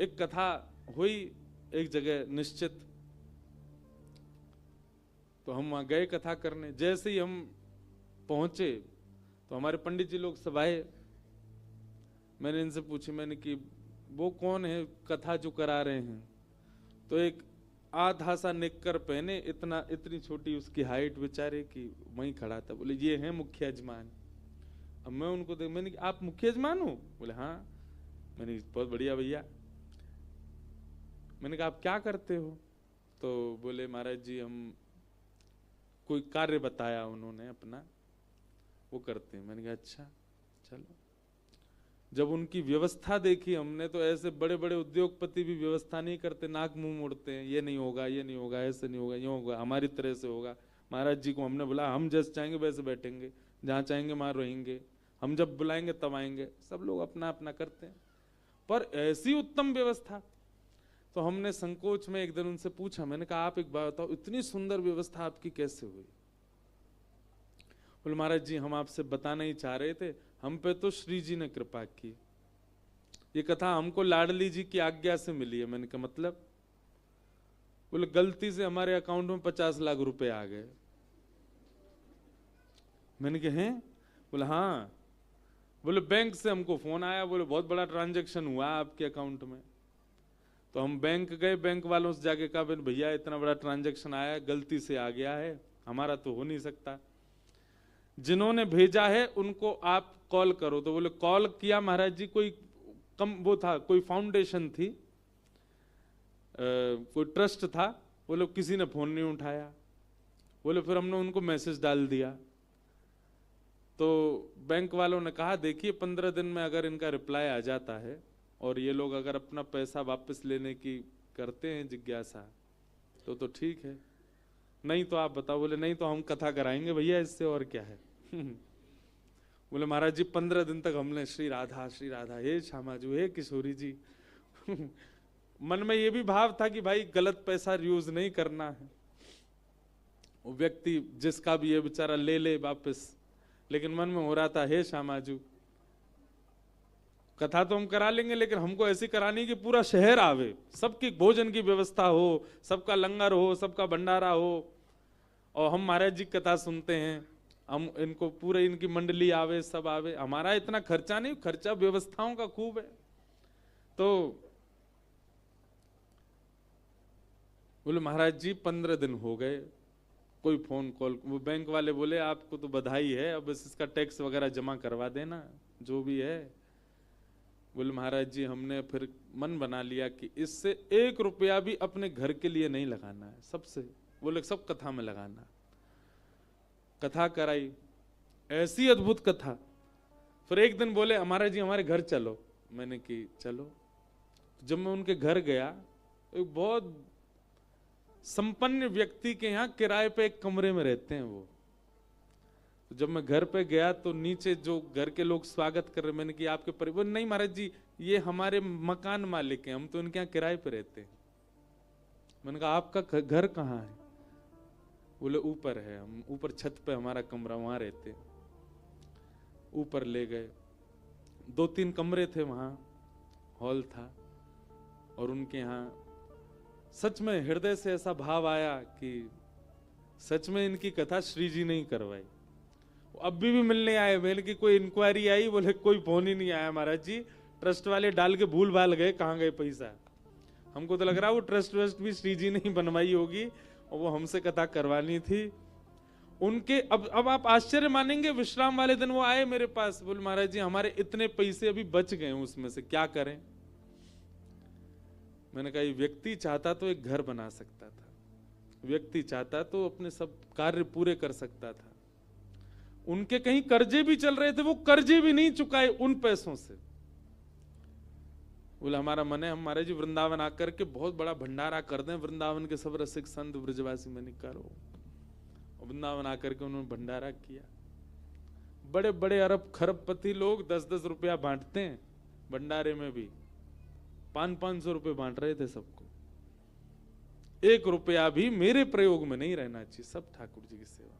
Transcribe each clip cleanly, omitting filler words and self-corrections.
एक कथा हुई एक जगह निश्चित, तो हम वहां गए कथा करने। जैसे ही हम पहुंचे तो हमारे पंडित जी लोग सब आए। मैंने इनसे पूछी, मैंने कि वो कौन है कथा जो करा रहे हैं? तो एक आधा सा निक्कर पहने, इतनी छोटी उसकी हाइट बेचारे की, वहीं खड़ा था। बोले ये है मुख्य यजमान। अब मैं उनको देख, मैंने आप मुख्य यजमान हो? बोले हाँ। मैंने बहुत बढ़िया भैया। मैंने कहा आप क्या करते हो? तो बोले महाराज जी हम कोई कार्य बताया उन्होंने अपना, वो करते हैं। मैंने कहा अच्छा चलो। जब उनकी व्यवस्था देखी हमने, तो ऐसे बड़े बड़े उद्योगपति भी व्यवस्था नहीं करते, नाक मुंह मोड़ते हैं, ये नहीं होगा, ये नहीं होगा, ऐसे नहीं होगा, ये होगा, हमारी तरह से होगा। महाराज जी को हमने बोला हम जैसे चाहेंगे वैसे बैठेंगे, जहाँ चाहेंगे वहां रहेंगे, हम जब बुलाएंगे तब आएंगे। सब लोग अपना अपना करते हैं, पर ऐसी उत्तम व्यवस्था। तो हमने संकोच में एक दिन उनसे पूछा, मैंने कहा आप एक बात बताओ, इतनी सुंदर व्यवस्था आपकी कैसे हुई? बोले महाराज जी हम आपसे बताना ही चाह रहे थे, हम पे तो श्री जी ने कृपा की। ये कथा हमको लाडली जी की आज्ञा से मिली है। मैंने कहा मतलब? बोले गलती से हमारे अकाउंट में 50 लाख रुपए आ गए। मैंने कहा हैं? बोले हाँ। बोले बैंक से हमको फोन आया, बोले बहुत बड़ा ट्रांजैक्शन हुआ आपके अकाउंट में। तो हम बैंक गए, बैंक वालों से जाके कहा भैया इतना बड़ा ट्रांजैक्शन आया, गलती से आ गया है, हमारा तो हो नहीं सकता, जिन्होंने भेजा है उनको आप कॉल करो। तो बोले कॉल किया महाराज जी, कोई वो था, कोई फाउंडेशन थी, कोई ट्रस्ट था। बोले किसी ने फोन नहीं उठाया। बोले फिर हमने उनको मैसेज डाल दिया। तो बैंक वालों ने कहा देखिए 15 दिन में अगर इनका रिप्लाई आ जाता है और ये लोग अगर अपना पैसा वापस लेने की करते हैं जिज्ञासा तो ठीक है, नहीं तो आप बताओ। बोले नहीं तो हम कथा कराएंगे भैया इससे, और क्या है। बोले महाराज जी 15 दिन तक हमने श्री राधा हे श्यामाजू हे किशोरी जी। मन में ये भी भाव था कि भाई गलत पैसा यूज नहीं करना है, वो व्यक्ति जिसका भी ये बेचारा ले ले वापस, लेकिन मन में हो रहा था हे श्यामाजू कथा तो हम करा लेंगे, लेकिन हमको ऐसी करानी कि पूरा शहर आवे, सबकी भोजन की व्यवस्था हो, सबका लंगर हो, सबका भंडारा हो, और हम महाराज जी कथा सुनते हैं, हम इनको पूरे इनकी मंडली आवे, सब आवे, हमारा इतना खर्चा नहीं, खर्चा व्यवस्थाओं का खूब है। तो बोले महाराज जी 15 दिन हो गए, कोई फोन कॉल। वो बैंक वाले बोले आपको तो बधाई है, अब इसका टैक्स वगैरह जमा करवा देना जो भी है। बोले महाराज जी हमने फिर मन बना लिया कि इससे 1 रुपया भी अपने घर के लिए नहीं लगाना है, सबसे बोले सब कथा में लगाना। कथा कराई, ऐसी अद्भुत कथा। फिर एक दिन बोले महाराज जी हमारे घर चलो। मैंने कि चलो। जब मैं उनके घर गया, एक बहुत संपन्न व्यक्ति के यहाँ किराए पे एक कमरे में रहते हैं वो। तो जब मैं घर पे गया तो नीचे जो घर के लोग स्वागत कर रहे, मैंने कि आपके परिवार? नहीं महाराज जी ये हमारे मकान मालिक हैं, हम तो इनके यहाँ किराए पे रहते हैं। मैंने कहा आपका घर कहाँ है? बोले ऊपर है, हम ऊपर छत पे हमारा कमरा, वहां रहते हैं। ऊपर ले गए, 2-3 कमरे थे वहां, हॉल था, और उनके यहाँ सच में हृदय से ऐसा भाव आया कि सच में इनकी कथा श्री जी ने ही करवाई। अब भी मिलने आए, मैंने कि कोई इंक्वायरी आई? बोले कोई फोन ही नहीं आया महाराज जी, ट्रस्ट वाले डाल के भूल भाल गए, कहाँ गए पैसा। हमको तो लग रहा वो ट्रस्ट वस्ट भी श्री जी ने ही बनवाई होगी, और वो हमसे कथा करवानी थी उनके। अब आप आश्चर्य मानेंगे, विश्राम वाले दिन वो आए मेरे पास, बोले महाराज जी हमारे इतने पैसे अभी बच गए, उसमें से क्या करें। मैंने कहा ये व्यक्ति चाहता तो एक घर बना सकता था, व्यक्ति चाहता तो अपने सब कार्य पूरे कर सकता था। उनके कहीं कर्जे भी चल रहे थे, वो कर्जे भी नहीं चुकाए उन पैसों से। बोले हमारा मन है हम महाराज जी वृंदावन आकर के बहुत बड़ा भंडारा कर दें, वृंदावन के सब रसिक संत ब्रजवासी। मैंने करो। वृंदावन आकर के उन्होंने भंडारा किया। बड़े बड़े अरब खरबपति लोग 10-10 रुपया बांटते हैं भंडारे में भी, 500-500 रुपए बांट रहे थे सबको। 1 रुपया भी मेरे प्रयोग में नहीं रहना चाहिए, सब ठाकुर जी की सेवा।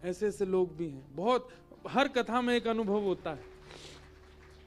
ऐसे ऐसे लोग भी हैं बहुत, हर कथा में एक अनुभव होता है।